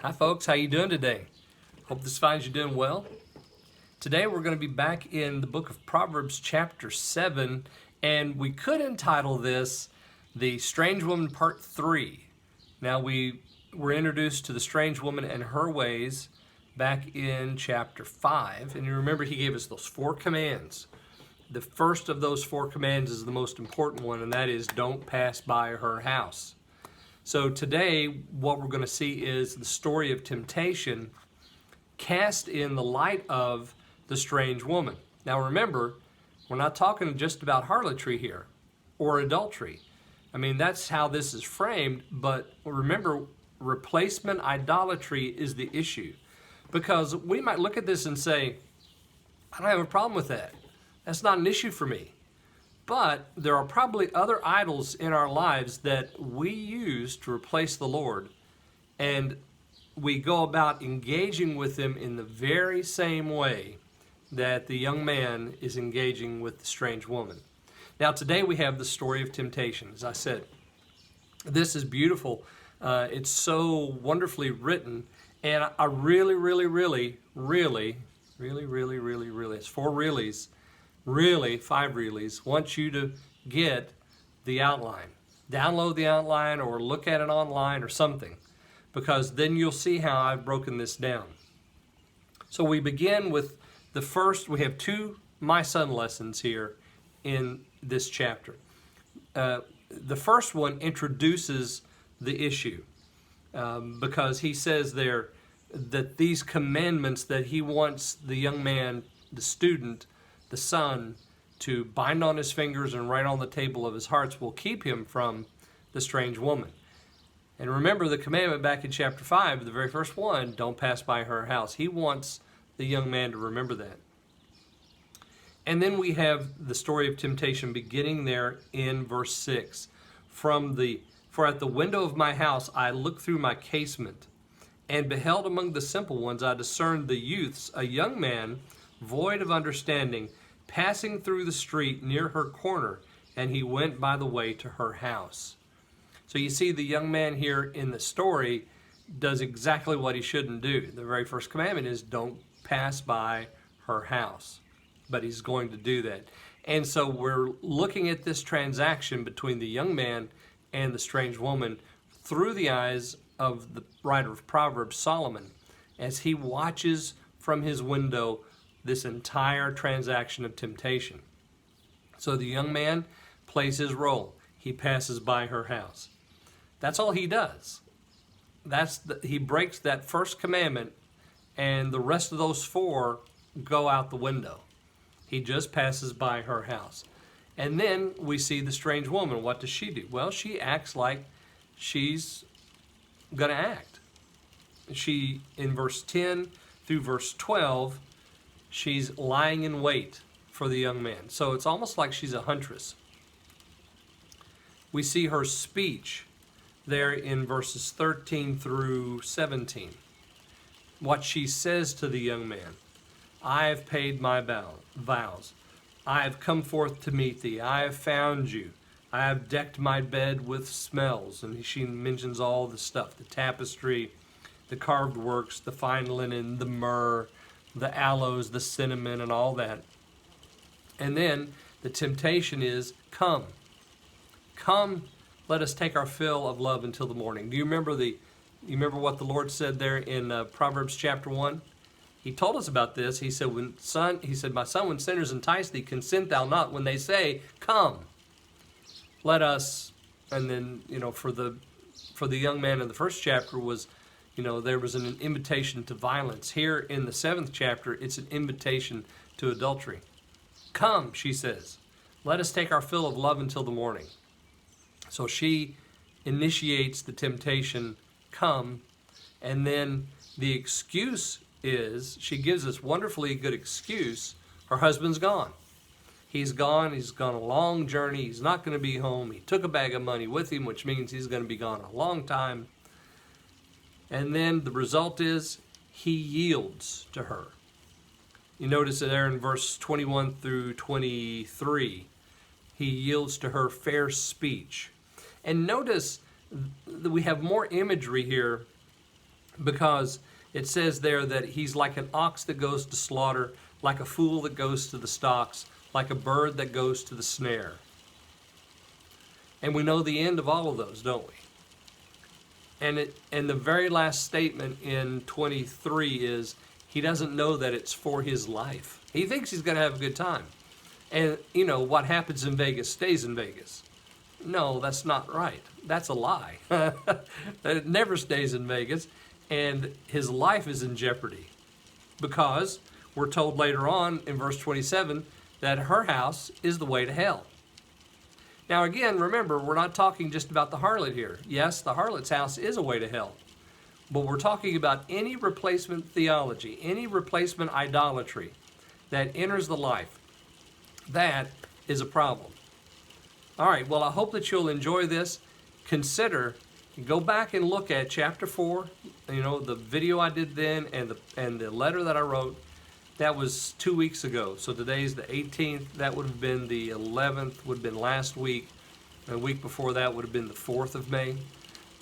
Hi folks, how you doing today? Hope this finds you doing well. Today we're going to be back in the book of Proverbs chapter 7, and we could entitle this The Strange Woman Part 3. Now we were introduced to the strange woman and her ways back in chapter 5, and you remember he gave us those 4 commands. The first of those 4 commands is the most important one, and that is don't pass by her house. So today, what we're going to see is the story of temptation cast in the light of the strange woman. Now remember, we're not talking just about harlotry here or adultery. I mean, that's how this is framed, but remember, replacement idolatry is the issue. Because we might look at this and say, I don't have a problem with that. That's not an issue for me. But there are probably other idols in our lives that we use to replace the Lord, and we go about engaging with them in the very same way that the young man is engaging with the strange woman. Now today we have the story of temptation. As I said, this is beautiful. It's so wonderfully written, and I really, it's 4 reallys, really 5 reallys, want you to get the outline. Download the outline or look at it online or something, because then you'll see how I've broken this down. So we begin with the first. We have 2 My Son lessons here in this chapter. The first one introduces the issue because he says there that these commandments that he wants the young man, the student, the son, to bind on his fingers and write on the table of his hearts will keep him from the strange woman. And remember the commandment back in chapter 5, the very first one, don't pass by her house. He wants the young man to remember that. And then we have the story of temptation beginning there in verse 6. For at the window of my house I looked through my casement, and beheld among the simple ones I discerned the youths, a young man void of understanding, passing through the street near her corner, and he went by the way to her house. So you see the young man here in the story does exactly what he shouldn't do. The very first commandment is don't pass by her house. But he's going to do that. And so we're looking at this transaction between the young man and the strange woman through the eyes of the writer of Proverbs, Solomon, as he watches from his window this entire transaction of temptation. So the young man plays his role. He passes by her house. That's all he does. He breaks that first commandment, and the rest of those 4 go out the window. He just passes by her house. And then we see the strange woman. What does she do? Well, she acts like she's going to act. She, in verse 10 through verse 12, she's lying in wait for the young man. So it's almost like she's a huntress. We see her speech there in verses 13 through 17. What she says to the young man. I have paid my vows. I have come forth to meet thee. I have found you. I have decked my bed with smells. And she mentions all the stuff, the tapestry, the carved works, the fine linen, the myrrh, the aloes, the cinnamon, and all that. And then the temptation is, come, let us take our fill of love until the morning. Do you remember what the Lord said there in Proverbs chapter 1? He told us about this. He said, my son, when sinners entice thee, consent thou not when they say, come, let us. And then, for the young man in the first chapter was, there was an invitation to violence. Here in the 7th chapter, it's an invitation to adultery. Come, she says, let us take our fill of love until the morning. So she initiates the temptation, come, and then the excuse is, she gives this wonderfully good excuse, her husband's gone. He's gone a long journey, he's not going to be home, he took a bag of money with him, which means he's going to be gone a long time. And then the result is, he yields to her. You notice it there in verse 21 through 23, he yields to her fair speech. And notice that we have more imagery here because it says there that he's like an ox that goes to slaughter, like a fool that goes to the stocks, like a bird that goes to the snare. And we know the end of all of those, don't we? And the very last statement in 23 is, he doesn't know that it's for his life. He thinks he's going to have a good time. And, you know, what happens in Vegas stays in Vegas. No, that's not right. That's a lie. It never stays in Vegas. And his life is in jeopardy. Because we're told later on in verse 27 that her house is the way to hell. Now again, remember, we're not talking just about the harlot here. Yes, the harlot's house is a way to hell. But we're talking about any replacement theology, any replacement idolatry that enters the life. That is a problem. All right, well, I hope that you'll enjoy this. Consider, go back and look at chapter 4, you know, the video I did then and the letter that I wrote. That was 2 weeks ago. So today's the 18th. That would have been the 11th, would have been last week. And a week before that would have been the 4th of May.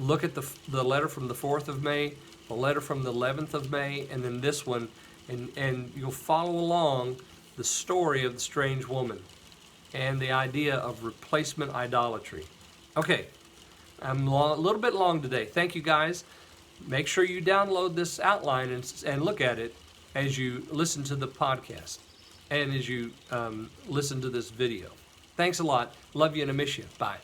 Look at the letter from the 4th of May, the letter from the 11th of May, and then this one. And you'll follow along the story of the strange woman and the idea of replacement idolatry. Okay, I'm a little bit long today. Thank you, guys. Make sure you download this outline and look at it as you listen to the podcast and as you listen to this video. Thanks a lot. Love you and I miss you. Bye.